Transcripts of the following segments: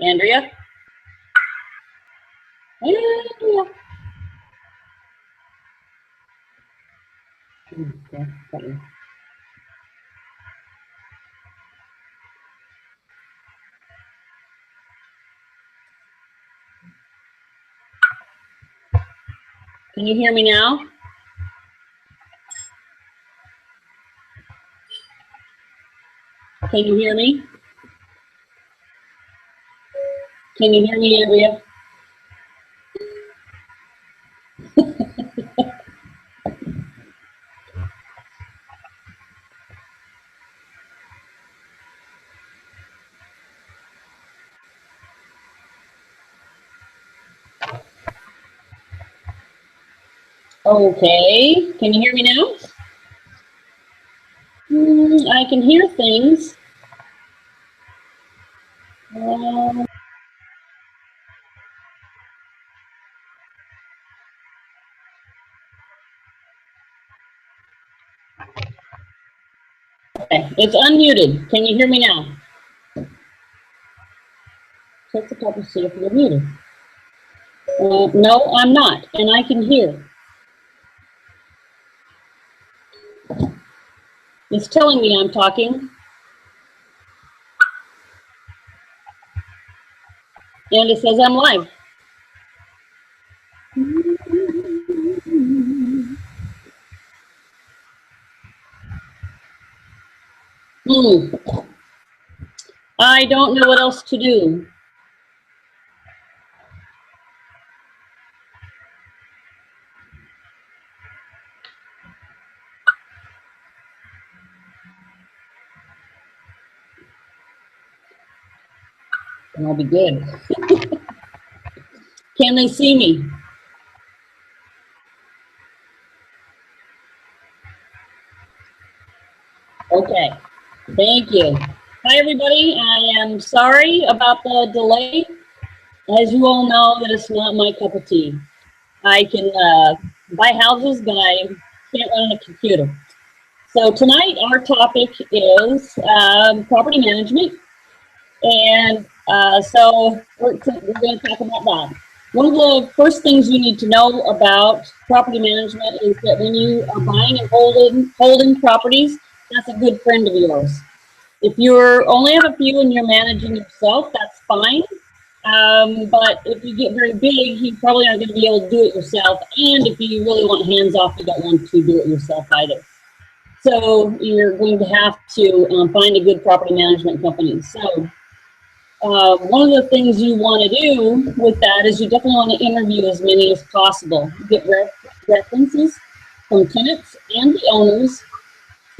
Andrea? Andrea. Okay. Can you hear me now? Can you hear me? Can you hear me, Andrea? Okay. Can you hear me now? I can hear things. Okay, it's unmuted. Can you hear me now? Check the top and see if you're muted. No, I'm not, and I can hear. It's telling me I'm talking. And it says I'm live. I don't know what else to do. And I'll be good. Can they see me? Okay, thank you. Hi, everybody. I am sorry about the delay. As you all know, that it's not my cup of tea. I can buy houses, but I can't run a computer. So tonight, our topic is property management. And so we're going to talk about that. One of the first things you need to know about property management is that when you are buying and holding properties, that's a good friend of yours. If you only have a few and you're managing yourself, that's fine. But if you get very big, you probably aren't going to be able to do it yourself. And if you really want hands off, you don't want to do it yourself either. So you're going to have to find a good property management company. So one of the things you want to do with that is you definitely want to interview as many as possible. Get references from tenants and the owners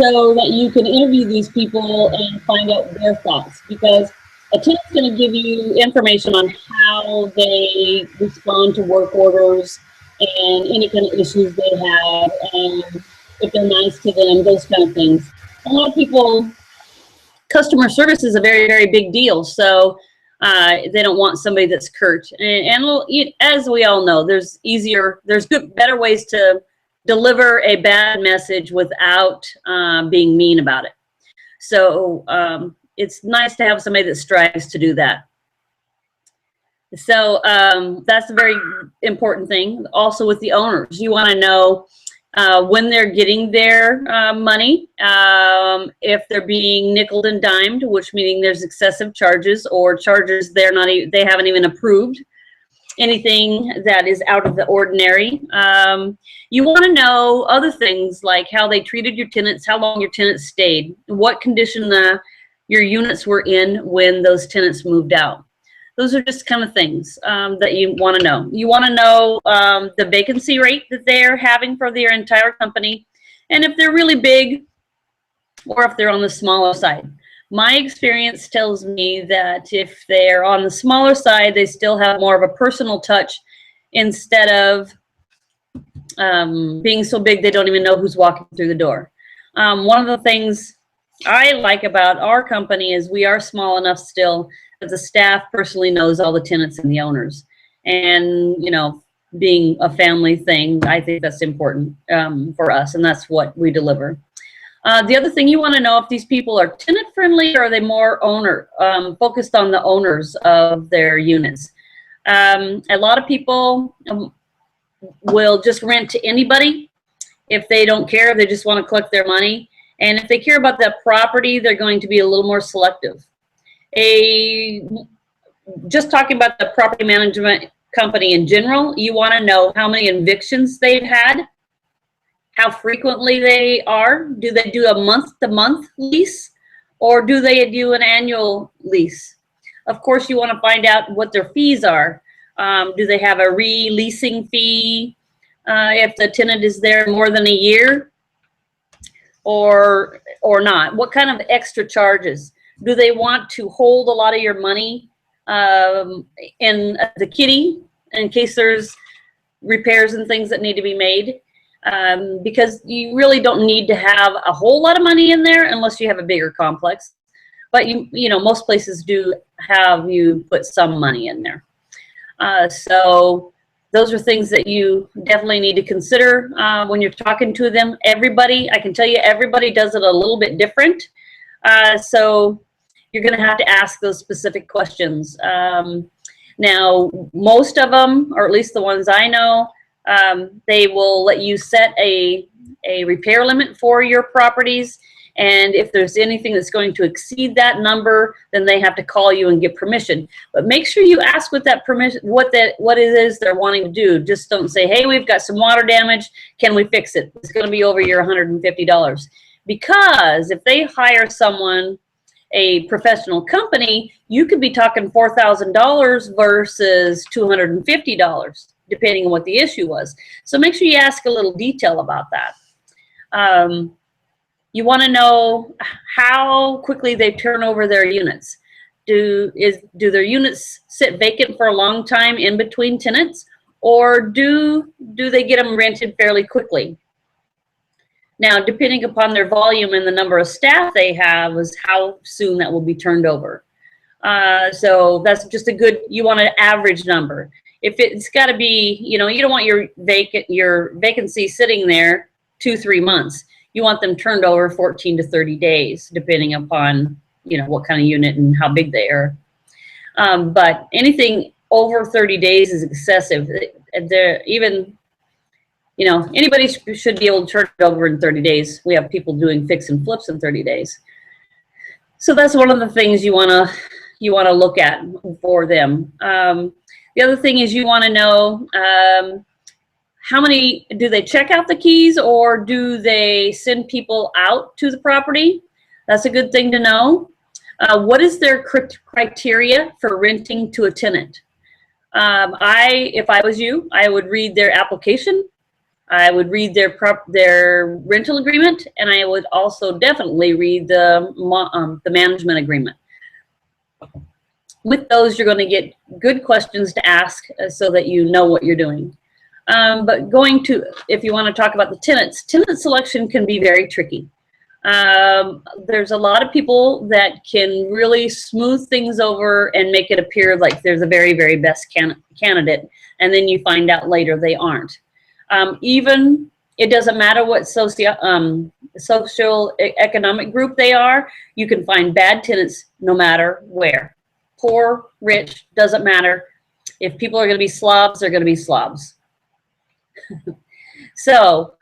so that you can interview these people and find out their thoughts. Because a tenant's going to give you information on how they respond to work orders and any kind of issues they have, and if they're nice to them, those kind of things. A lot of people, customer service is a very, very big deal. So they don't want somebody that's curt. And as we all know, there's better ways to deliver a bad message without being mean about it. So it's nice to have somebody that strives to do that. So that's a very important thing. Also with the owners, you want to know when they're getting their money, if they're being nickeled and dimed, which meaning there's excessive charges or charges they haven't even approved, anything that is out of the ordinary. You want to know other things like how they treated your tenants, how long your tenants stayed, what condition your units were in when those tenants moved out. Those are just kind of things that you want to know. You want to know the vacancy rate that they're having for their entire company, and if they're really big or if they're on the smaller side. My experience tells me that if they're on the smaller side, they still have more of a personal touch instead of being so big they don't even know who's walking through the door. One of the things I like about our company is we are small enough still that the staff personally knows all the tenants and the owners. And, you know, being a family thing, I think that's important for us, and that's what we deliver. The other thing, you want to know if these people are tenant friendly, or are they more focused on the owners of their units. A lot of people will just rent to anybody if they don't care, if they just want to collect their money. And if they care about that property, they're going to be a little more selective. Just talking about the property management company in general, you want to know how many evictions they've had, how frequently they are. Do they do a month-to-month lease, or do they do an annual lease? Of course, you want to find out what their fees are. Do they have a re-leasing fee if the tenant is there more than a year, or not? What kind of extra charges? Do they want to hold a lot of your money in the kitty in case there's repairs and things that need to be made? Because you really don't need to have a whole lot of money in there unless you have a bigger complex. But you know, most places do have you put some money in there. So those are things that you definitely need to consider when you're talking to them. Everybody, I can tell you, everybody does it a little bit different. So you're going to have to ask those specific questions. Now, most of them, or at least the ones I know, they will let you set a repair limit for your properties. And if there's anything that's going to exceed that number, then they have to call you and get permission. But make sure you ask what that permission, what it is they're wanting to do. Just don't say, hey, we've got some water damage. Can we fix it? It's going to be over your $150. Because if they hire someone, a professional company, you could be talking $4,000 versus $250, depending on what the issue was. So make sure you ask a little detail about that. You want to know how quickly they turn over their units. Do their units sit vacant for a long time in between tenants, or do they get them rented fairly quickly? Now, depending upon their volume and the number of staff they have is how soon that will be turned over. So that's just a good, you want an average number. If it's got to be, you know, you don't want your vacancy sitting there 2-3 months. You want them turned over 14 to 30 days, depending upon, you know, what kind of unit and how big they are. But anything over 30 days is excessive. They're even, you know, anybody should be able to turn it over in 30 days. We have people doing fix and flips in 30 days. So that's one of the things you want to look at for them. The other thing is you want to know how many, do they check out the keys, or do they send people out to the property? That's a good thing to know. What is their criteria for renting to a tenant? If I was you, I would read their application. I would read their rental agreement, and I would also definitely read the management agreement. With those, you're going to get good questions to ask so that you know what you're doing. But if you want to talk about the tenants, tenant selection can be very tricky. There's a lot of people that can really smooth things over and make it appear like they're the very, very best candidate, and then you find out later they aren't. Even it doesn't matter what social economic group they are, you can find bad tenants no matter where. Poor, rich, doesn't matter. If people are going to be slobs, they're going to be slobs. So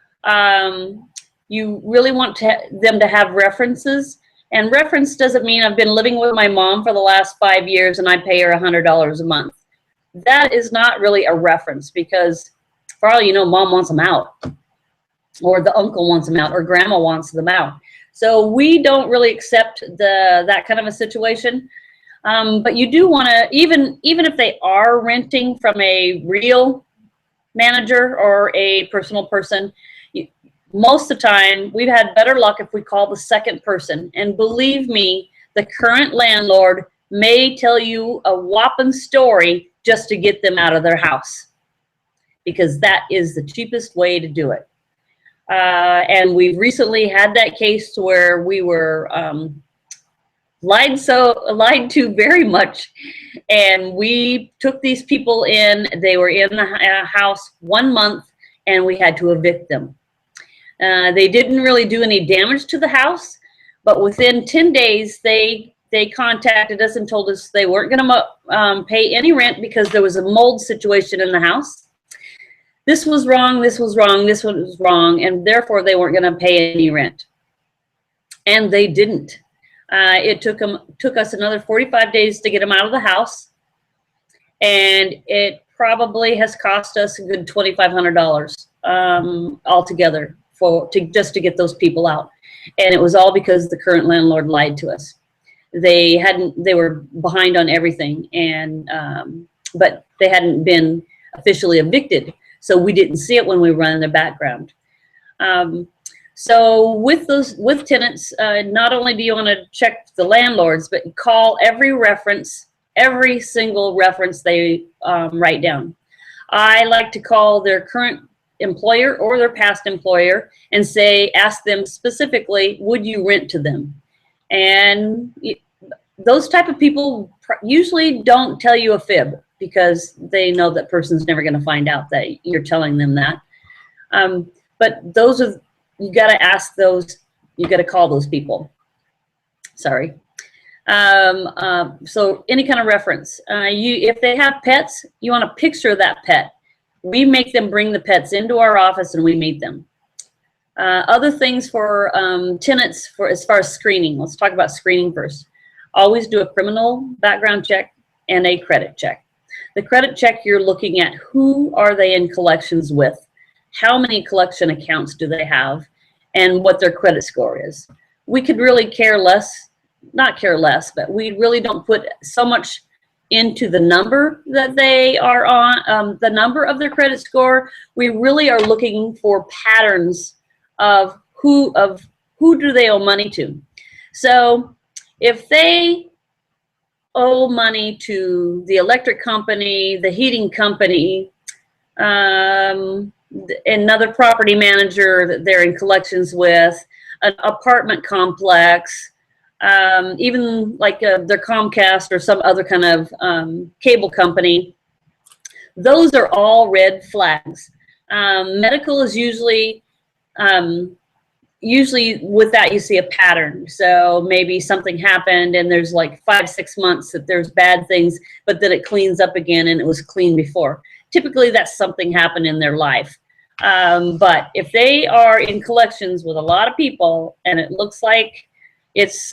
you really want them to have references. And reference doesn't mean I've been living with my mom for the last 5 years and I pay her $100 a month. That is not really a reference, because for all you know, mom wants them out, or the uncle wants them out, or grandma wants them out. So we don't really accept that kind of a situation. But you do want to, even if they are renting from a real manager or a personal person, most of the time we've had better luck if we call the second person. And believe me, the current landlord may tell you a whopping story just to get them out of their house, because that is the cheapest way to do it. And we've recently had that case where we were lied to very much, and we took these people in. They were in the house 1 month, and we had to evict them. They didn't really do any damage to the house, but within 10 days, they contacted us and told us they weren't going to pay any rent because there was a mold situation in the house. This was wrong, this was wrong, this was wrong, and therefore they weren't going to pay any rent. And they didn't. It took us another 45 days to get them out of the house, and it probably has cost us a good $2,500 altogether just to get those people out. And it was all because the current landlord lied to us. They were behind on everything, and but they hadn't been officially evicted, so we didn't see it when we run the background. So with tenants, not only do you want to check the landlords, but call every single reference they write down. I like to call their current employer or their past employer and ask them specifically, would you rent to them? And those type of people usually don't tell you a fib because they know that person's never going to find out that you're telling them that. But you got to ask those, you got to call those people. Sorry. So any kind of reference. If they have pets, you want a picture of that pet. We make them bring the pets into our office and we meet them. Other things for tenants as far as screening. Let's talk about screening first. Always do a criminal background check and a credit check. The credit check, you're looking at who are they in collections with, how many collection accounts do they have, and what their credit score is. We could really not care less, but we really don't put so much into the number that they are on, the number of their credit score. We really are looking for patterns of who do they owe money to. So if they owe money to the electric company, the heating company, another property manager that they're in collections with, an apartment complex, even like their Comcast or some other kind of cable company, those are all red flags. Medical is usually with that you see a pattern. So maybe something happened and there's like 5-6 months that there's bad things, but then it cleans up again and it was clean before. Typically that's something happened in their life. But if they are in collections with a lot of people and it looks like it's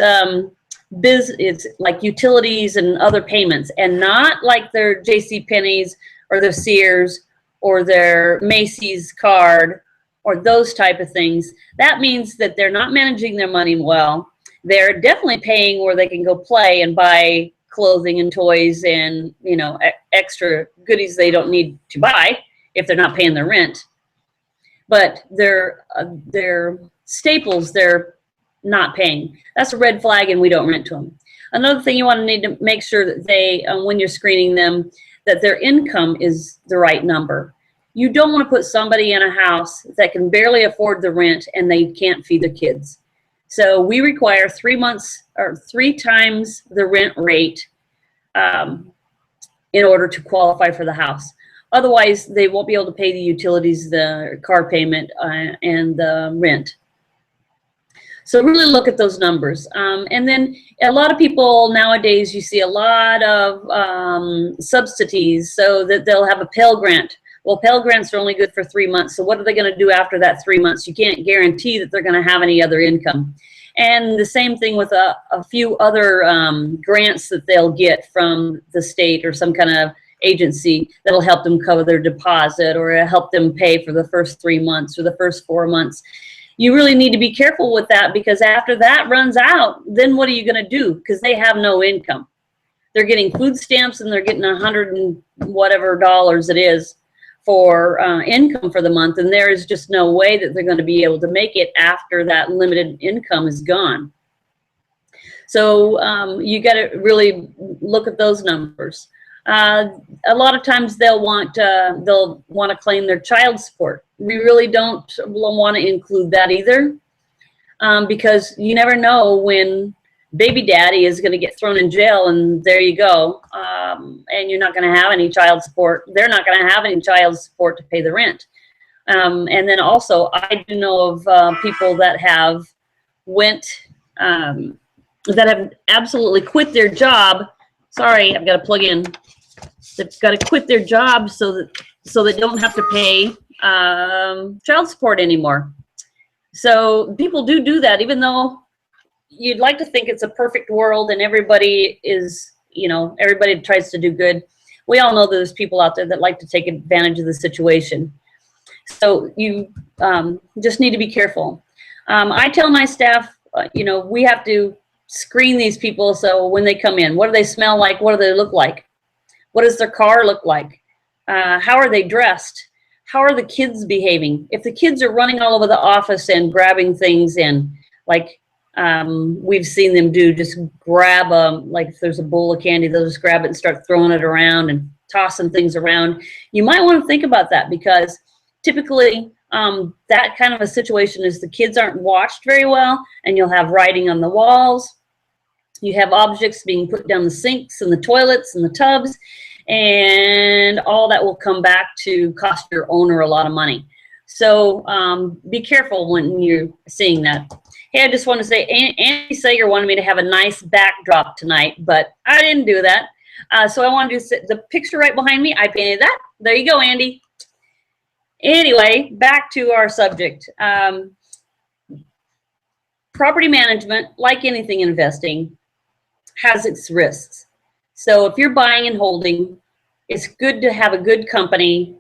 like utilities and other payments, and not like their JCPenney's or their Sears or their Macy's card or those type of things, that means that they're not managing their money well. They're definitely paying where they can go play and buy clothing and toys and, you know, extra goodies they don't need to buy if they're not paying their rent. But their staples, they're not paying. That's a red flag, and we don't rent to them. Another thing you want to need to make sure that they, when you're screening them, that their income is the right number. You don't want to put somebody in a house that can barely afford the rent and they can't feed their kids. So we require 3 months or 3 times the rent rate in order to qualify for the house. Otherwise, they won't be able to pay the utilities, the car payment, and the rent. So really look at those numbers. And then a lot of people nowadays, you see a lot of subsidies, so that they'll have a Pell Grant. Well, Pell Grants are only good for 3 months. So what are they going to do after that 3 months? You can't guarantee that they're going to have any other income. And the same thing with a few other grants that they'll get from the state or some kind of agency that'll help them cover their deposit or help them pay for the first 3 months or the first 4 months. You really need to be careful with that, because after that runs out, then what are you going to do? Because they have no income. They're getting food stamps and they're getting $100 and whatever dollars it is for income for the month, and there is just no way that they're going to be able to make it after that limited income is gone. So you got to really look at those numbers. A lot of times they'll want to claim their child support. We really don't want to include that either, because you never know when baby daddy is going to get thrown in jail, and there you go, and you're not going to have any child support. They're not going to have any child support to pay the rent. And then also, I do know of people that have that have absolutely quit their job. Sorry, I've got to plug in. They've got to quit their job so they don't have to pay child support anymore. So people do that, even though you'd like to think it's a perfect world and everybody is, everybody tries to do good. We all know there's people out there that like to take advantage of the situation. So you just need to be careful. I tell my staff, we have to screen these people. So when they come in, what do they smell like? What do they look like? What does their car look like? How are they dressed? How are the kids behaving? If the kids are running all over the office and grabbing things and like we've seen them do, just grab like if there's a bowl of candy, they'll just grab it and start throwing it around and tossing things around. You might want to think about that, because typically that kind of a situation is the kids aren't watched very well, and you'll have writing on the walls. You have objects being put down the sinks and the toilets and the tubs, and all that will come back to cost your owner a lot of money. So be careful when you're seeing that. Hey, I just want to say, Andy Sager wanted me to have a nice backdrop tonight, but I didn't do that. So I wanted to the picture right behind me. I painted that. There you go, Andy. Anyway, back to our subject. Property management, like anything in investing, has its risks. So if you're buying and holding, it's good to have a good company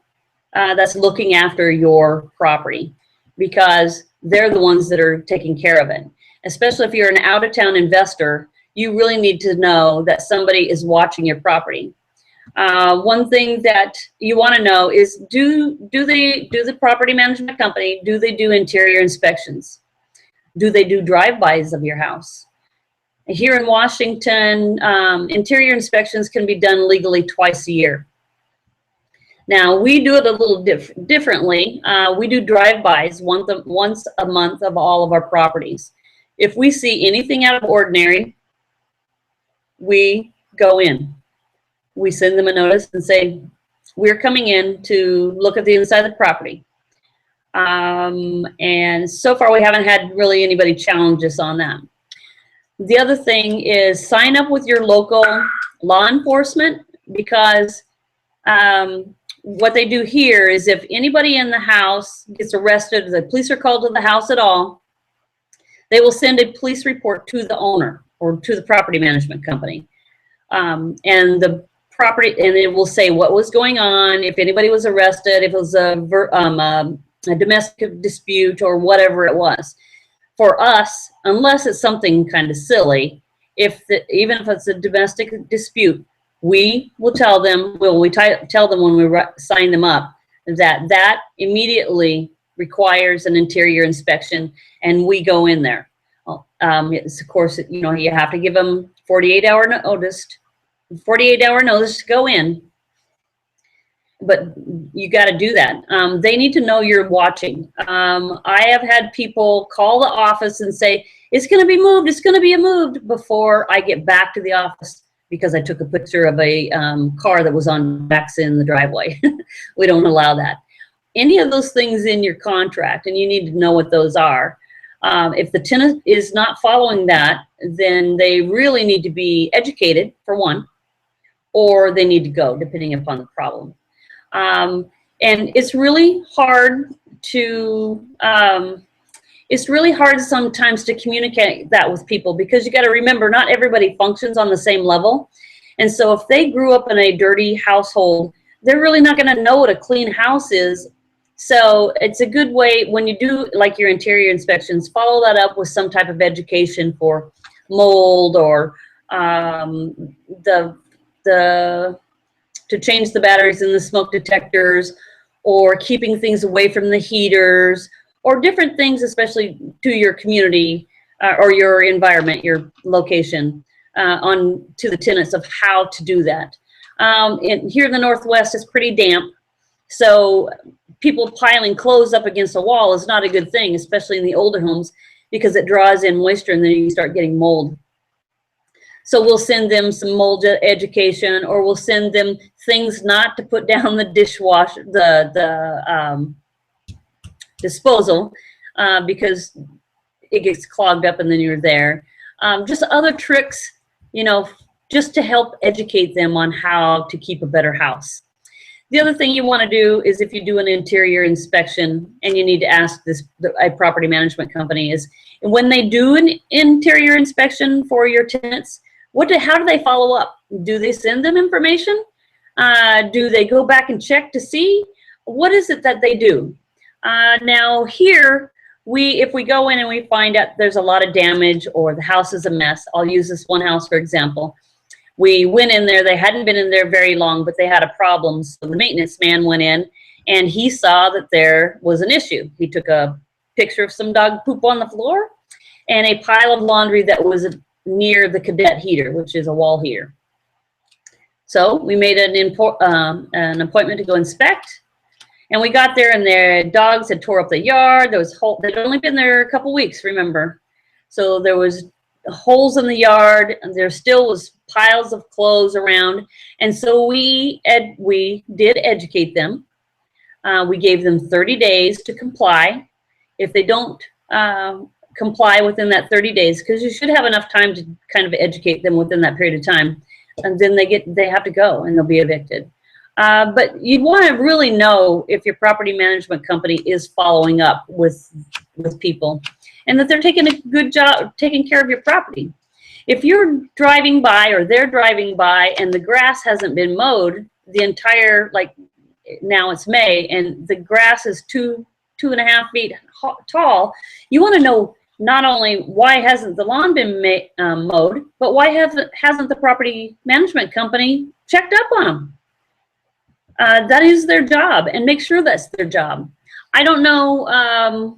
that's looking after your property, because they're the ones that are taking care of it. Especially if you're an out-of-town investor, you really need to know that somebody is watching your property. One thing that you want to know is, do the property management company, do they do interior inspections? Do they do drive-bys of your house? Here in Washington, interior inspections can be done legally twice a year. Now, we do it a little differently. We do drive-bys once a month of all of our properties. If we see anything out of ordinary, we go in. We send them a notice and say, we're coming in to look at the inside of the property. And so far, we haven't had really anybody challenge us on that. The other thing is sign up with your local law enforcement, because what they do here is if anybody in the house gets arrested, the police are called to the house at all, they will send a police report to the owner or to the property management company. And it will say what was going on, if anybody was arrested, if it was a domestic dispute or whatever it was. For us, unless it's something kind of silly, even if it's a domestic dispute, we will tell them, tell them when we sign them up, that immediately requires an interior inspection, and we go in there. It's, of course, you have to give them 48-hour notice to go in, but you got to do that. They need to know you're watching. I have had people call the office and say, it's going to be moved, it's going to be moved, before I get back to the office, because I took a picture of a car that was on backs in the driveway. We don't allow that. Any of those things in your contract, and you need to know what those are. If the tenant is not following that, then they really need to be educated, for one, or they need to go, depending upon the problem. And it's really hard sometimes to communicate that with people, because you got to remember, not everybody functions on the same level. And so if they grew up in a dirty household, they're really not going to know what a clean house is. So it's a good way, when you do like your interior inspections, follow that up with some type of education for mold, or to change the batteries in the smoke detectors, or keeping things away from the heaters, or different things, especially to your community or your environment, your location, to the tenants of how to do that. Here in the Northwest, it's pretty damp, so people piling clothes up against a wall is not a good thing, especially in the older homes, because it draws in moisture and then you start getting mold. So we'll send them some mold education, or we'll send them things not to put down the dishwasher, disposal because it gets clogged up and then you're there. Just other tricks, you know, just to help educate them on how to keep a better house. The other thing you want to do is if you do an interior inspection and you need to ask a property management company is when they do an interior inspection for your tenants, how do they follow up? Do they send them information? Do they go back and check to see? What is it that they do? Now here, if we go in and we find out there's a lot of damage or the house is a mess, I'll use this one house for example. We went in there, they hadn't been in there very long, but they had a problem. So the maintenance man went in and he saw that there was an issue. He took a picture of some dog poop on the floor and a pile of laundry that was near the cadet heater, which is a wall heater. So we made an appointment to go inspect. And we got there and their dogs had tore up the yard. They'd only been there a couple weeks, remember. So there was holes in the yard and there still was piles of clothes around. And so we did educate them. We gave them 30 days to comply. If they don't comply within that 30 days, because you should have enough time to kind of educate them within that period of time, and then they have to go and they'll be evicted. But you'd want to really know if your property management company is following up with people and that they're taking a good job taking care of your property. If you're driving by or they're driving by and the grass hasn't been mowed the entire, like now it's May and the grass is 2.5 feet tall, you want to know not only why hasn't the lawn been mowed, but why hasn't the property management company checked up on them? That is their job, and make sure that's their job. I don't know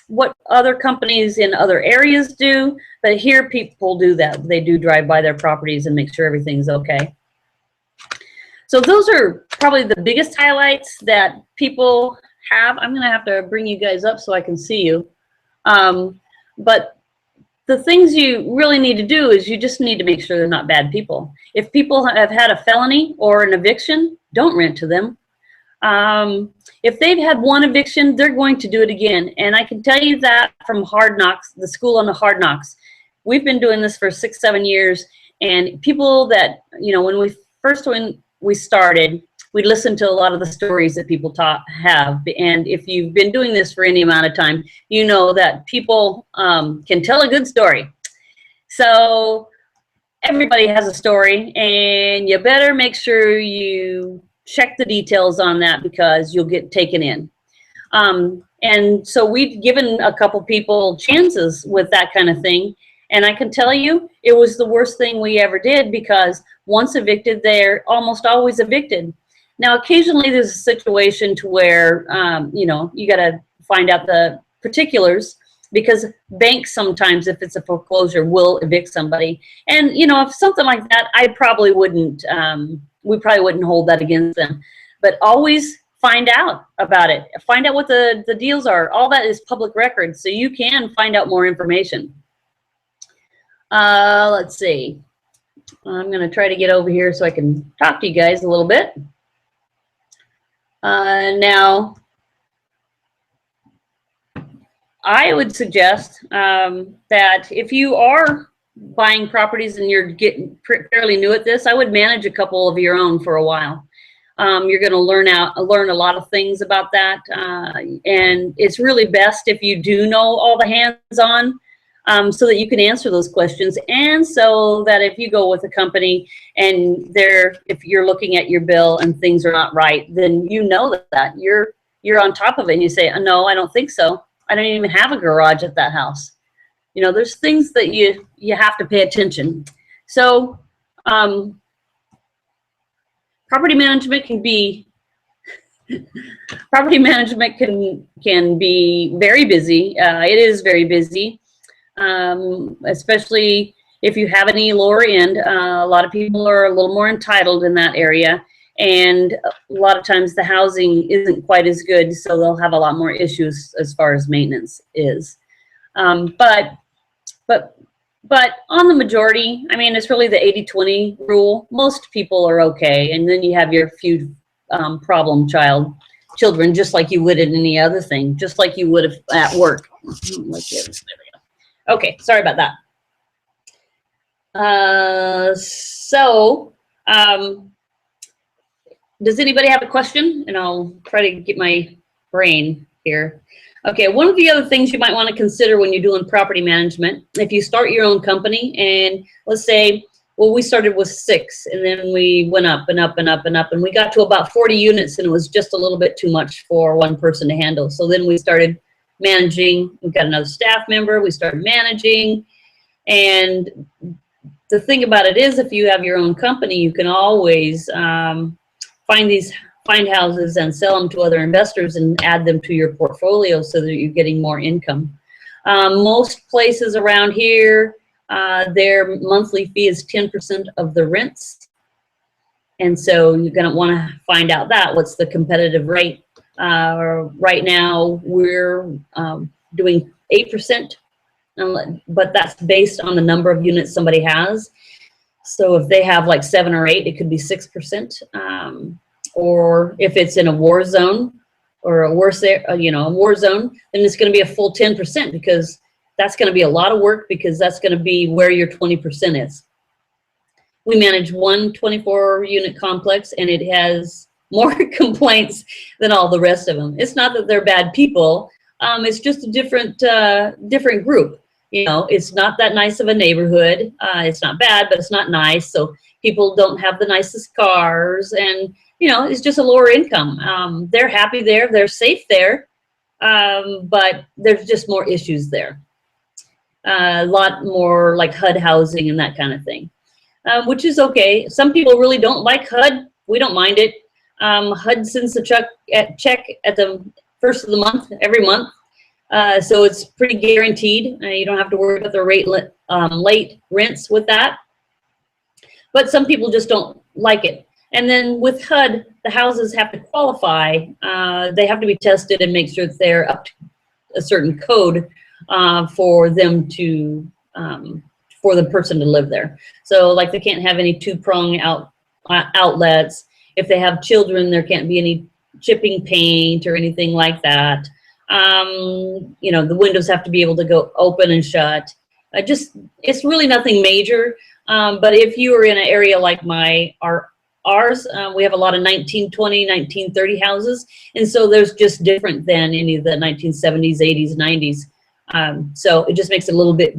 what other companies in other areas do, but here people do that. They do drive by their properties and make sure everything's okay. So those are probably the biggest highlights that people have. I'm going to have to bring you guys up so I can see you. But the things you really need to do is you just need to make sure they're not bad people. If people have had a felony or an eviction, don't rent to them. If they've had one eviction, they're going to do it again. And I can tell you that from Hard Knocks, the school on the Hard Knocks. We've been doing this for 6-7 years. And people that, you know, when we started, we listened to a lot of the stories that people have. And if you've been doing this for any amount of time, you know that people can tell a good story. So everybody has a story, and you better make sure you check the details on that because you'll get taken in. And so we've given a couple people chances with that kind of thing. And I can tell you, it was the worst thing we ever did because once evicted, they're almost always evicted. Now, occasionally there's a situation to where, you know, you got to find out the particulars because banks sometimes, if it's a foreclosure, will evict somebody. And, you know, if something like that, I probably wouldn't, we probably wouldn't hold that against them. But always find out about it. Find out what the deals are. All that is public record, so you can find out more information. Let's see. I'm going to try to get over here so I can talk to you guys a little bit. Now, I would suggest that if you are buying properties and you're getting fairly new at this, I would manage a couple of your own for a while. You're going to learn a lot of things about that, and it's really best if you do know all the hands-on, so that you can answer those questions, and so that if you go with a company and if you're looking at your bill and things are not right, then you know that you're on top of it, and you say, no, I don't think so. I don't even have a garage at that house. You know, there's things that you have to pay attention. So property management can be can be very busy. It is very busy, especially if you have any lower end. A lot of people are a little more entitled in that area, and a lot of times the housing isn't quite as good, so they'll have a lot more issues as far as maintenance is. But on the majority, I mean, it's really the 80-20 rule. Most people are okay, and then you have your few problem child, children, just like you would in any other thing, just like you would at work. Let's see, there we go. Okay, sorry about that. Does anybody have a question? And I'll try to get my brain here. Okay, one of the other things you might want to consider when you're doing property management, if you start your own company, and let's say, well, we started with 6, and then we went up and up and up and up, and we got to about 40 units, and it was just a little bit too much for one person to handle. So then we started managing. We got another staff member. We started managing, and the thing about it is, if you have your own company, you can always find houses and sell them to other investors and add them to your portfolio so that you're getting more income. Most places around here, their monthly fee is 10% of the rents. And so you're going to want to find out what's the competitive rate. Right now, we're doing 8%, but that's based on the number of units somebody has. So if they have like 7 or 8, it could be 6%. Or if it's in a war zone or a war zone, then it's going to be a full 10%, because that's going to be a lot of work, because that's going to be where your 20% is. We manage one 24-unit complex, and it has more complaints than all the rest of them. It's not that they're bad people. It's just a different group. You know, it's not that nice of a neighborhood. It's not bad, but it's not nice. So people don't have the nicest cars, and you know, it's just a lower income. They're happy there, they're safe there, but there's just more issues there. A lot more like HUD housing and that kind of thing, which is okay. Some people really don't like HUD. We don't mind it. HUD sends the check at the first of the month, every month. So it's pretty guaranteed. You don't have to worry about the late rents with that. But some people just don't like it. And then with HUD, the houses have to qualify. They have to be tested and make sure that they're up to a certain code for them to, for the person to live there. So like they can't have any 2-prong outlets. If they have children, there can't be any chipping paint or anything like that. You know, the windows have to be able to go open and shut. It's really nothing major. But if you are in an area like ours, we have a lot of 1920, 1930 houses, and so there's just different than any of the 1970s, 80s, 90s. So it just makes it a little bit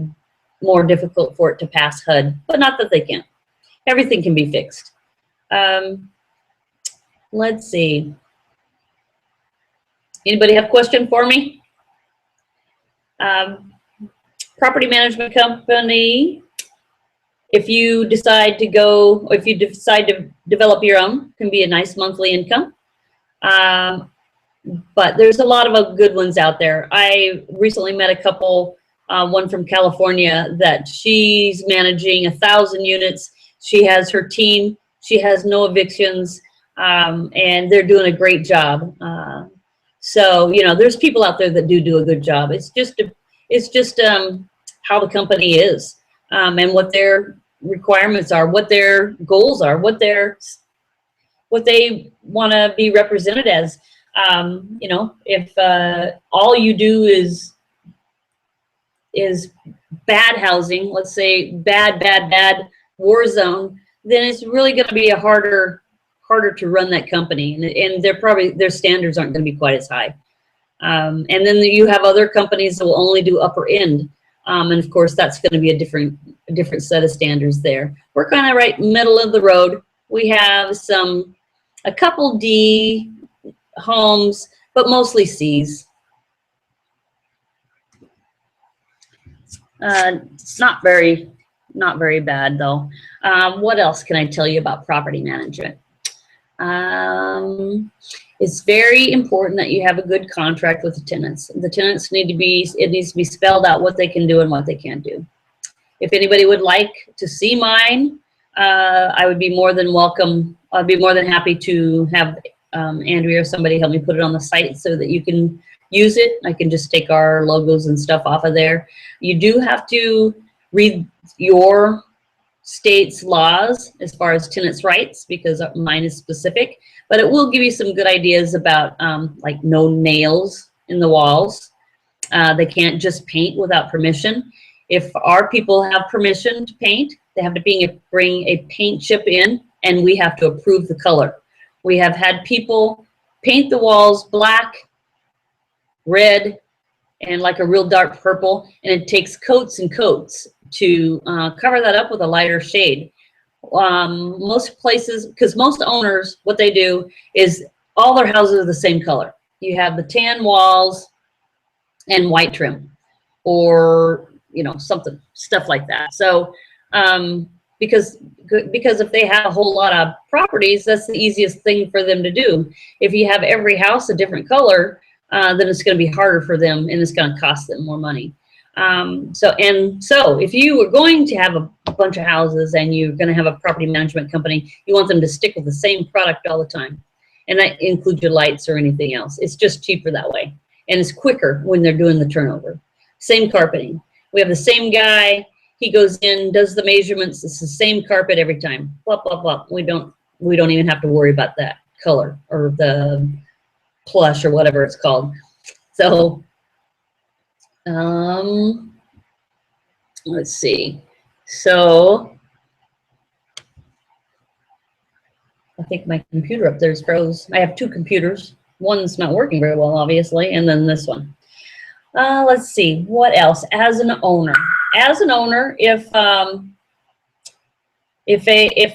more difficult for it to pass HUD, but not that they can't. Everything can be fixed. Let's see. Anybody have a question for me? Property management company. If you decide to go, or if you decide to develop your own, can be a nice monthly income. But there's a lot of good ones out there. I recently met a couple, one from California, that she's managing 1,000 units. She has her team. She has no evictions, and they're doing a great job. So, you know, there's people out there that do a good job. It's just how the company is, and what their requirements are, what their goals are, what they want to be represented as. You know, if all you do is bad housing, let's say bad war zone, then it's really going to be harder to run that company, and their standards aren't going to be quite as high. And then you have other companies that will only do upper end, and of course that's going to be a different set of standards there. We're kind of right middle of the road. We have a couple D homes, but mostly C's. It's not very bad though. What else can I tell you about property management? It's very important that you have a good contract with the tenants. The tenants it needs to be spelled out what they can do and what they can't do. If anybody would like to see mine, I would be more than welcome. I'd be more than happy to have Andrea or somebody help me put it on the site so that you can use it. I can just take our logos and stuff off of there. You do have to read your state's laws as far as tenants' rights, because mine is specific, but it will give you some good ideas about like no nails in the walls. They can't just paint without permission. If our people have permission to paint, they have to bring a paint chip in, and we have to approve the color. We have had people paint the walls black, red, and like a real dark purple, and it takes coats and coats to cover that up with a lighter shade. Most places, because most owners, what they do is all their houses are the same color. You have the tan walls and white trim, or stuff like that. So because if they have a whole lot of properties, that's the easiest thing for them to do. If you have every house a different color, then it's going to be harder for them, and it's going to cost them more money. So if you were going to have a bunch of houses and you're going to have a property management company, you want them to stick with the same product all the time, and that includes your lights or anything else. It's just cheaper that way, and it's quicker when they're doing the turnover. Same carpeting. We have the same guy. He goes in, does the measurements. It's the same carpet every time. Blah blah blah. We don't even have to worry about that color or the plush or whatever it's called. So let's see. So I think my computer up there is froze. I have two computers. One's not working very well, obviously, and then this one. Let's see, what else? As an owner, if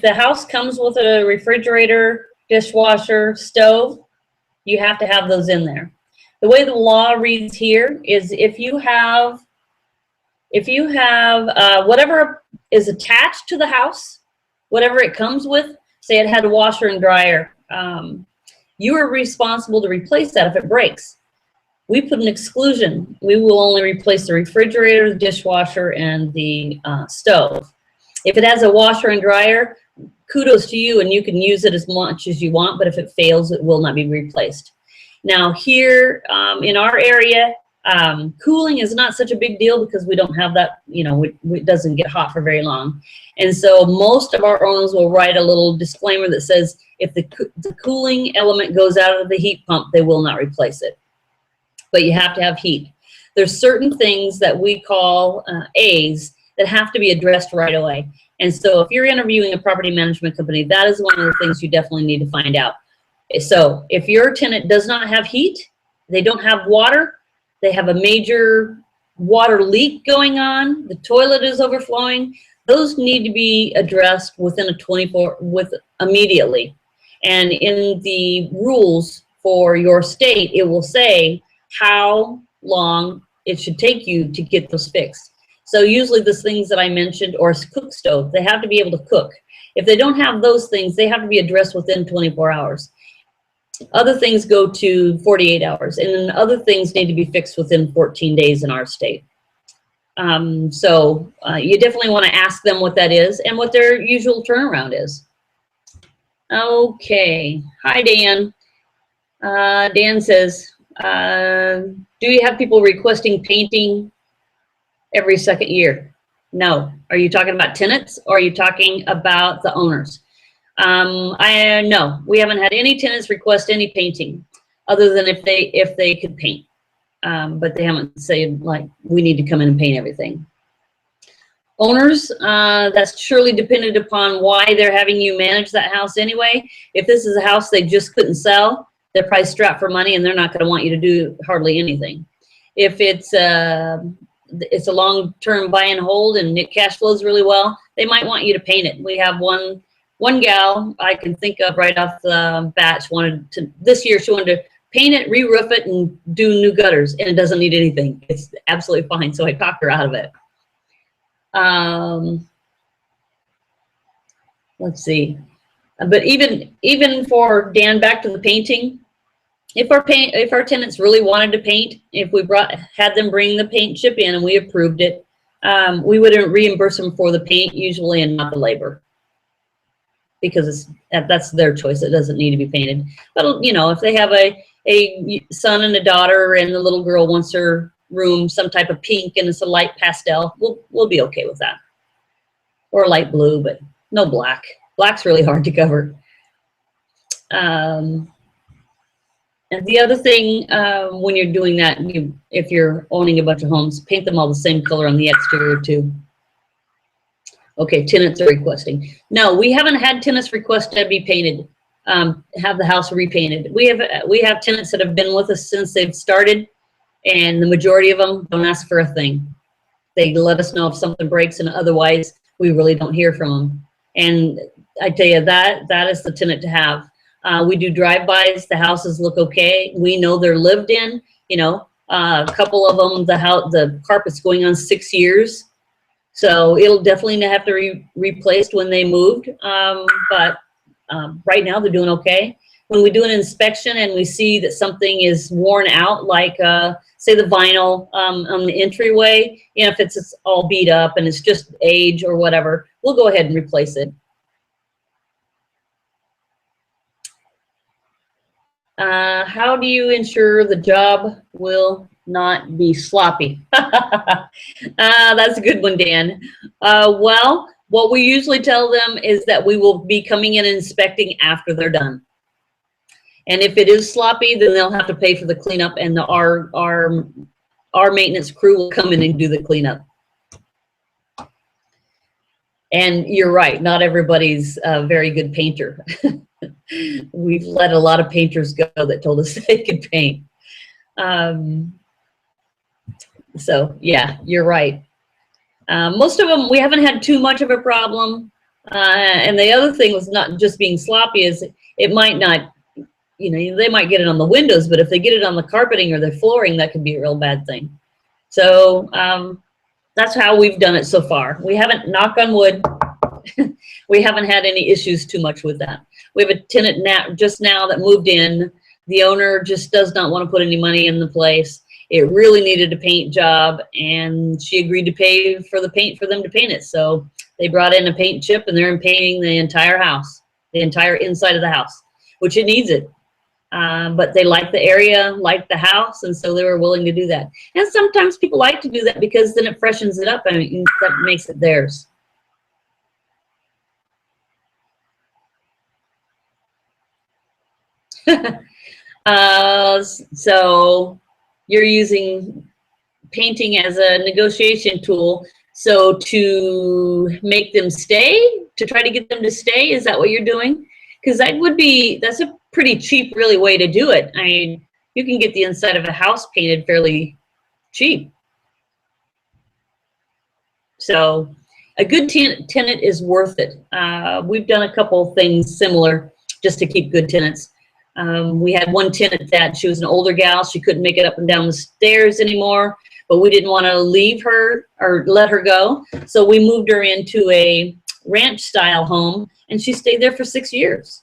the house comes with a refrigerator, dishwasher, stove, you have to have those in there. The way the law reads here is if you have whatever is attached to the house, whatever it comes with, say it had a washer and dryer, you are responsible to replace that if it breaks. We put an exclusion. We will only replace the refrigerator, the dishwasher, and the stove. If it has a washer and dryer, kudos to you, and you can use it as much as you want, but if it fails, it will not be replaced. Now here in our area, cooling is not such a big deal because we don't have that, it doesn't get hot for very long. And so most of our owners will write a little disclaimer that says if the cooling element goes out of the heat pump, they will not replace it. But you have to have heat. There's certain things that we call A's that have to be addressed right away. And so if you're interviewing a property management company, that is one of the things you definitely need to find out. So if your tenant does not have heat, they don't have water, they have a major water leak going on, the toilet is overflowing, those need to be addressed within immediately. And in the rules for your state, it will say how long it should take you to get those fixed. So usually the things that I mentioned, or a cook stove, they have to be able to cook. If they don't have those things, they have to be addressed within 24 hours. Other things go to 48 hours, and then other things need to be fixed within 14 days in our state. So you definitely want to ask them what that is and what their usual turnaround is. Okay, hi Dan. Dan says, do you have people requesting painting every second year? No. Are you talking about tenants, or are you talking about the owners? No, we haven't had any tenants request any painting other than if they could paint. But they haven't said like we need to come in and paint everything. Owners, that's surely dependent upon why they're having you manage that house anyway. If this is a house they just couldn't sell, they're probably strapped for money and they're not going to want you to do hardly anything. If it's a long-term buy and hold and it cash flows really well, they might want you to paint it. We have one gal I can think of right off the bat, this year she wanted to paint it, re-roof it, and do new gutters, and it doesn't need anything. It's absolutely fine, so I talked her out of it. Let's see. But even for Dan, back to the painting, if our tenants really wanted to paint, if we had them bring the paint chip in and we approved it, we would reimburse them for the paint usually and not the labor, because that's their choice. It doesn't need to be painted. But if they have a son and a daughter and the little girl wants her room some type of pink and it's a light pastel, we'll be okay with that. or light blue, but no black. Black's really hard to cover. And the other thing, when you're doing that, if you're owning a bunch of homes, paint them all the same color on the exterior too. Okay, tenants are requesting. No, we haven't had tenants request to be painted, have the house repainted. We have tenants that have been with us since they've started, and the majority of them don't ask for a thing. They let us know if something breaks, and otherwise we really don't hear from them. And I tell you, that is the tenant to have. We do drive-bys. The houses look okay. We know they're lived in. You know, a couple of them, the carpet's going on 6 years. So it'll definitely have to be replaced when they moved. But right now they're doing okay. When we do an inspection and we see that something is worn out, like say the vinyl on the entryway, you know, if it's all beat up and it's just age or whatever, we'll go ahead and replace it. How do you ensure the job will not be sloppy? That's a good one, Dan. Well, what we usually tell them is that we will be coming in and inspecting after they're done. And if it is sloppy, then they'll have to pay for the cleanup, and our maintenance crew will come in and do the cleanup. And you're right, not everybody's a very good painter. We've let a lot of painters go that told us they could paint. So yeah, you're right. Most of them, we haven't had too much of a problem. And the other thing was not just being sloppy, is it might not, you know, they might get it on the windows, but if they get it on the carpeting or the flooring, that could be a real bad thing. So that's how we've done it so far. We haven't, knock on wood, we haven't had any issues too much with that. We have a tenant just now that moved in. The owner just does not want to put any money in the place. It really needed a paint job, and she agreed to pay for the paint for them to paint it. So they brought in a paint chip, and they're painting the entire house, the entire inside of the house, which it needs it. But they like the area, like the house, and so they were willing to do that. And sometimes people like to do that because then it freshens it up and that makes it theirs. So you're using painting as a negotiation tool. So to make them stay, to try to get them to stay, is that what you're doing? Because that's a pretty cheap, really, way to do it. I mean, you can get the inside of a house painted fairly cheap. So a good tenant is worth it. We've done a couple things similar just to keep good tenants. We had one tenant that she was an older gal. She couldn't make it up and down the stairs anymore, but we didn't want to leave her or let her go. So we moved her into a ranch style home, and she stayed there for 6 years.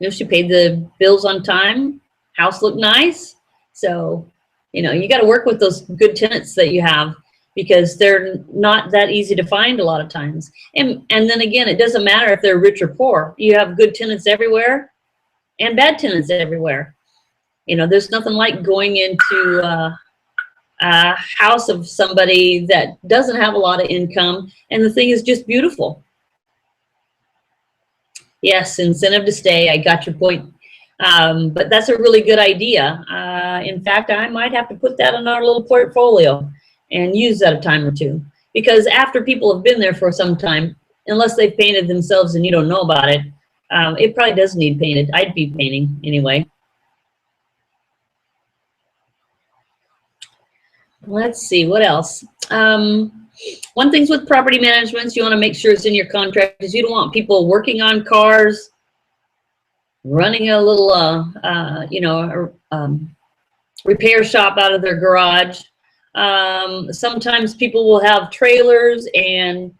You know, she paid the bills on time. House looked nice. So, you know, you got to work with those good tenants that you have, because they're not that easy to find a lot of times. And then again, it doesn't matter if they're rich or poor. You have good tenants everywhere and bad tenants everywhere. You know, there's nothing like going into a house of somebody that doesn't have a lot of income, and the thing is just beautiful. Yes, incentive to stay. I got your point. But that's a really good idea. In fact, I might have to put that in our little portfolio and use that a time or two, because after people have been there for some time, unless they've painted themselves and you don't know about it, it probably does need painted. I'd be painting anyway. Let's see, what else? One thing with property management, you want to make sure it's in your contract, is you don't want people working on cars, running a little, you know, repair shop out of their garage. Sometimes people will have trailers and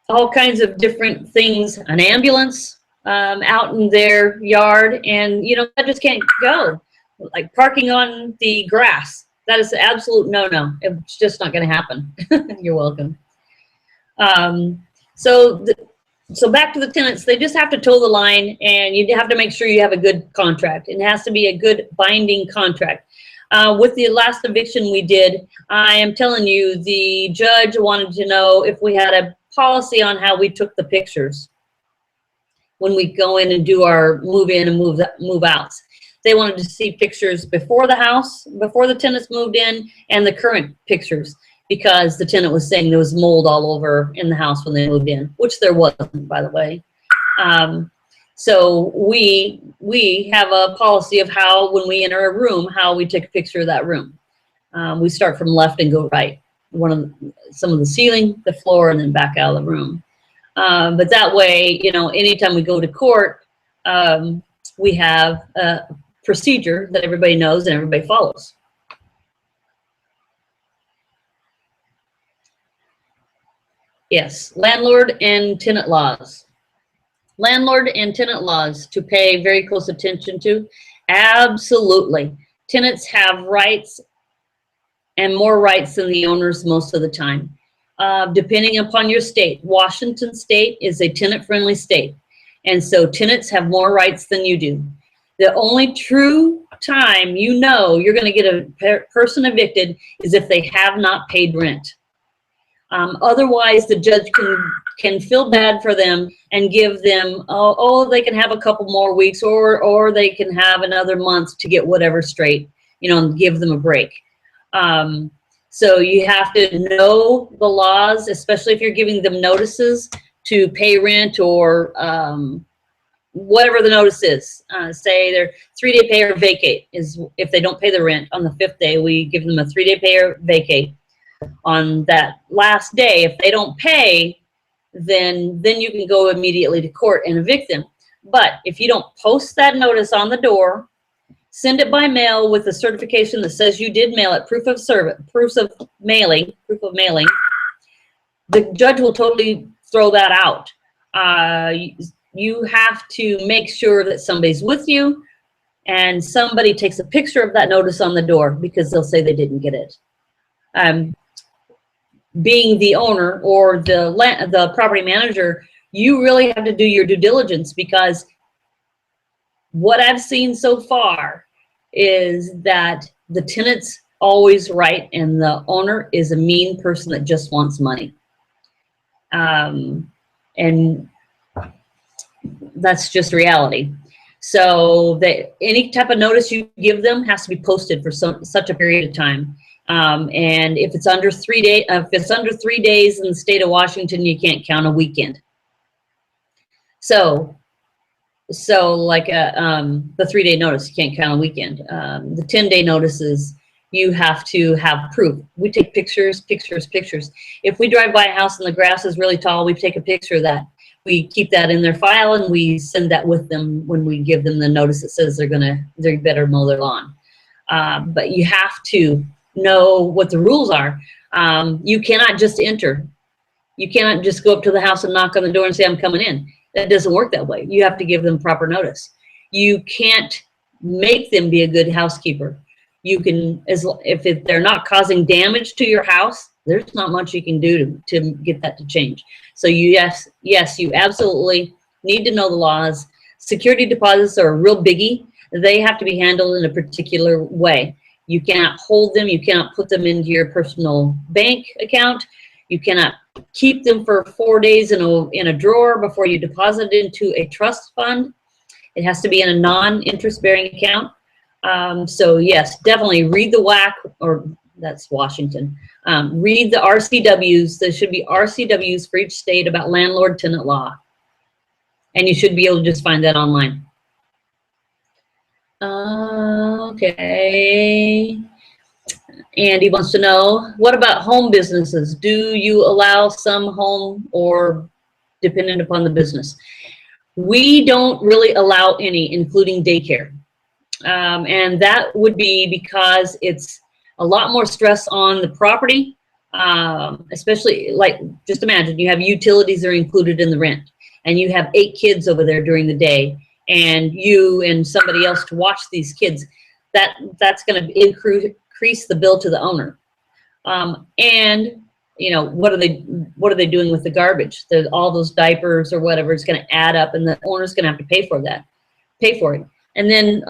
all kinds of different things, an ambulance out in their yard, and you know, that just can't go. Like parking on the grass, that is an absolute no-no. It's just not going to happen. You're welcome. So back to the tenants, they just have to toe the line, and you have to make sure you have a good contract. It has to be a good binding contract. With the last eviction we did, I am telling you, the judge wanted to know if we had a policy on how we took the pictures when we go in and do our move in and move outs. They wanted to see pictures before the house, before the tenants moved in, and the current pictures, because the tenant was saying there was mold all over in the house when they moved in, which there wasn't, by the way. So we have a policy of how, when we enter a room, how we take a picture of that room. We start from left and go right. Some of the ceiling, the floor, and then back out of the room. But that way, you know, anytime we go to court, we have a procedure that everybody knows and everybody follows. Yes, landlord and tenant laws. Landlord and tenant laws to pay very close attention to. Absolutely. Tenants have rights, and more rights than the owners most of the time. Depending upon your state. Washington state is a tenant-friendly state, and so tenants have more rights than you do. The only true time you know you're going to get a person evicted is if they have not paid rent. Otherwise, the judge can feel bad for them and give them, oh, they can have a couple more weeks, or they can have another month to get whatever straight, you know, and give them a break. So you have to know the laws, especially if you're giving them notices to pay rent, or whatever the notice is. Say they're 3-day pay or vacate is if they don't pay the rent on the 5th day, we give them a 3-day pay or vacate. On that last day, if they don't pay, then you can go immediately to court and evict them. But if you don't post that notice on the door, send it by mail with a certification that says you did mail it, proof of mailing, the judge will totally throw that out. You have to make sure that somebody's with you and somebody takes a picture of that notice on the door, because they'll say they didn't get it. Being the owner or the property manager, you really have to do your due diligence, because what I've seen so far is that the tenant's always right and the owner is a mean person that just wants money. And that's just reality. So that any type of notice you give them has to be posted for such a period of time. And if it's under 3 days, if it's under 3 days in the state of Washington, you can't count a weekend. So like the 3-day notice, you can't count a weekend. The 10-day notices, you have to have proof. We take pictures. If we drive by a house and the grass is really tall, we take a picture of that. We keep that in their file and we send that with them when we give them the notice that says they better mow their lawn. But you have to know what the rules are. You cannot just enter. You cannot just go up to the house and knock on the door and say, I'm coming in. That doesn't work that way. You have to give them proper notice. You can't make them be a good housekeeper. You can, if they're not causing damage to your house, there's not much you can do to get that to change. So yes, you absolutely need to know the laws. Security deposits are a real biggie. They have to be handled in a particular way. You cannot hold them. You cannot put them into your personal bank account. You cannot keep them for 4 days in a drawer before you deposit it into a trust fund. It has to be in a non-interest bearing account. So yes, definitely read the WAC, or that's Washington. Read the RCWs. There should be RCWs for each state about landlord-tenant law. And you should be able to just find that online. Okay. Andy wants to know, what about home businesses? Do you allow some home, or dependent upon the business? We don't really allow any, including daycare. And that would be because it's a lot more stress on the property, especially, like, just imagine you have utilities that are included in the rent, and you have 8 kids over there during the day, and you and somebody else to watch these kids. That's going to increase the bill to the owner. And you know, what are they doing with the garbage? All those diapers or whatever is going to add up, and the owner's going to have to pay for it. And then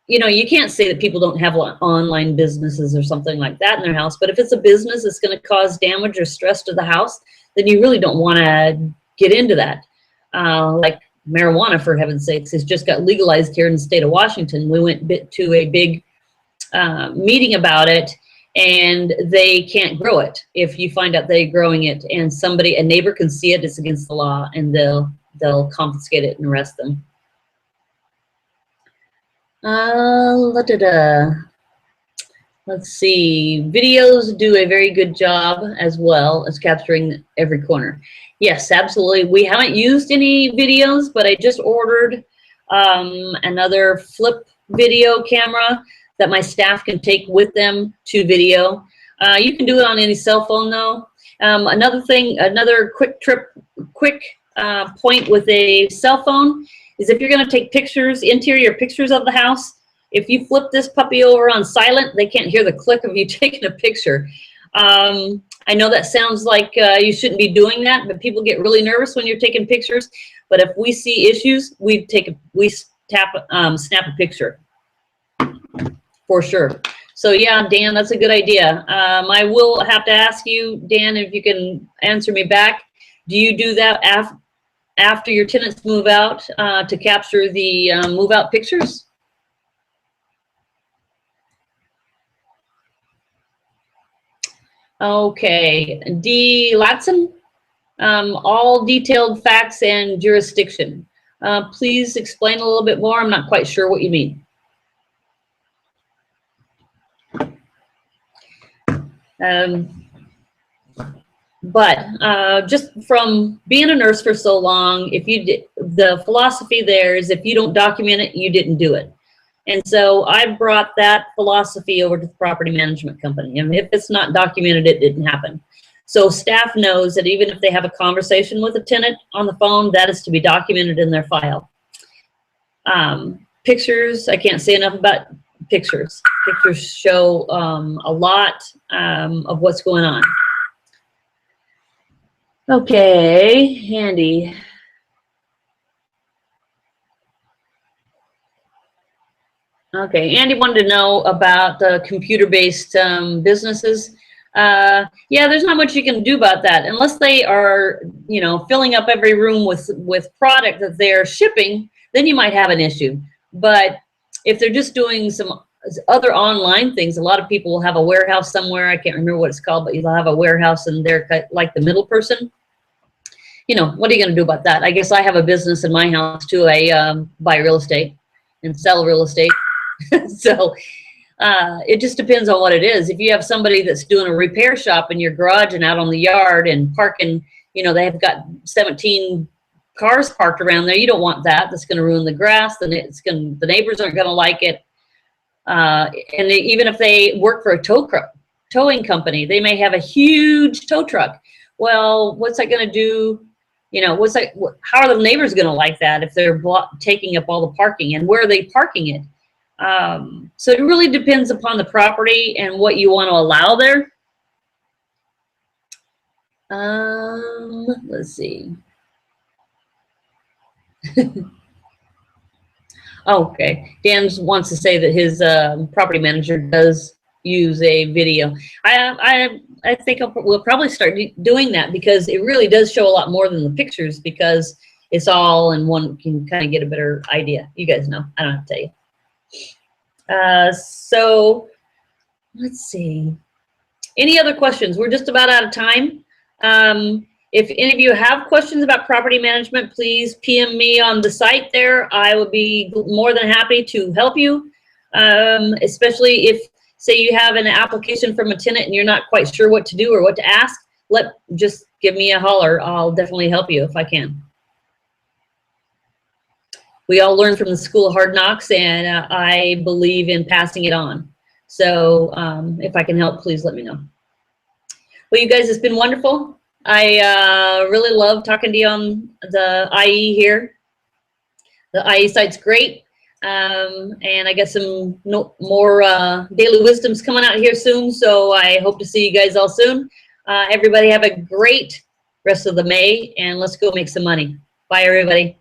you know, you can't say that people don't have online businesses or something like that in their house, but if it's a business that's going to cause damage or stress to the house, then you really don't want to get into that. Like marijuana, for heaven's sakes, has just got legalized here in the state of Washington. We went to a big meeting about it, and they can't grow it. If you find out they're growing it and a neighbor can see it, it's against the law, and they'll confiscate it and arrest them. Let's see. Videos do a very good job as well as capturing every corner. Yes, absolutely. We haven't used any videos, but I just ordered another flip video camera that my staff can take with them to video. You can do it on any cell phone though. Another quick point with a cell phone is if you're going to take pictures, interior pictures of the house, if you flip this puppy over on silent, they can't hear the click of you taking a picture. I know that sounds like you shouldn't be doing that, but people get really nervous when you're taking pictures. But if we see issues, we snap a picture for sure. So yeah, Dan, that's a good idea. I will have to ask you, Dan, if you can answer me back. Do you do that after your tenants move out to capture the move out pictures? Okay, D. Latson, all detailed facts and jurisdiction. Please explain a little bit more. I'm not quite sure what you mean. But just from being a nurse for so long, the philosophy there is if you don't document it, you didn't do it. And so I brought that philosophy over to the property management company. And if it's not documented, it didn't happen. So staff knows that even if they have a conversation with a tenant on the phone, that is to be documented in their file. Pictures, I can't say enough about pictures. Pictures show a lot of what's going on. Okay, Handy. Okay, Andy wanted to know about the computer-based businesses. Yeah, there's not much you can do about that unless they are, you know, filling up every room with product that they're shipping. Then you might have an issue. But if they're just doing some other online things, a lot of people will have a warehouse somewhere. I can't remember what it's called, but you'll have a warehouse and they're like the middle person. You know, what are you going to do about that? I guess I have a business in my house too. I buy real estate and sell real estate. So it just depends on what it is. If you have somebody that's doing a repair shop in your garage and out on the yard and parking, you know, they've got 17 cars parked around there. You don't want that. That's going to ruin the grass. Then the neighbors aren't going to like it. And even if they work for a towing company, they may have a huge tow truck. Well, what's that going to do? You know, how are the neighbors going to like that if they're taking up all the parking, and where are they parking it? So it really depends upon the property and what you want to allow there. Let's see. Okay, Dan wants to say that his property manager does use a video. I think we'll probably start doing that because it really does show a lot more than the pictures because it's all in one. Can kind of get a better idea. You guys know. I don't have to tell you. So let's see. Any other questions? We're just about out of time. If any of you have questions about property management, please PM me on the site there. I would be more than happy to help you, especially if, say, you have an application from a tenant and you're not quite sure what to do or what to ask. Just give me a holler. I'll definitely help you if I can. We all learn from the School of Hard Knocks, and I believe in passing it on. So if I can help, please let me know. Well, you guys, it's been wonderful. I really love talking to you on the IE here. The IE site's great. And I got some more daily wisdoms coming out here soon. So I hope to see you guys all soon. Everybody have a great rest of the May, and let's go make some money. Bye, everybody.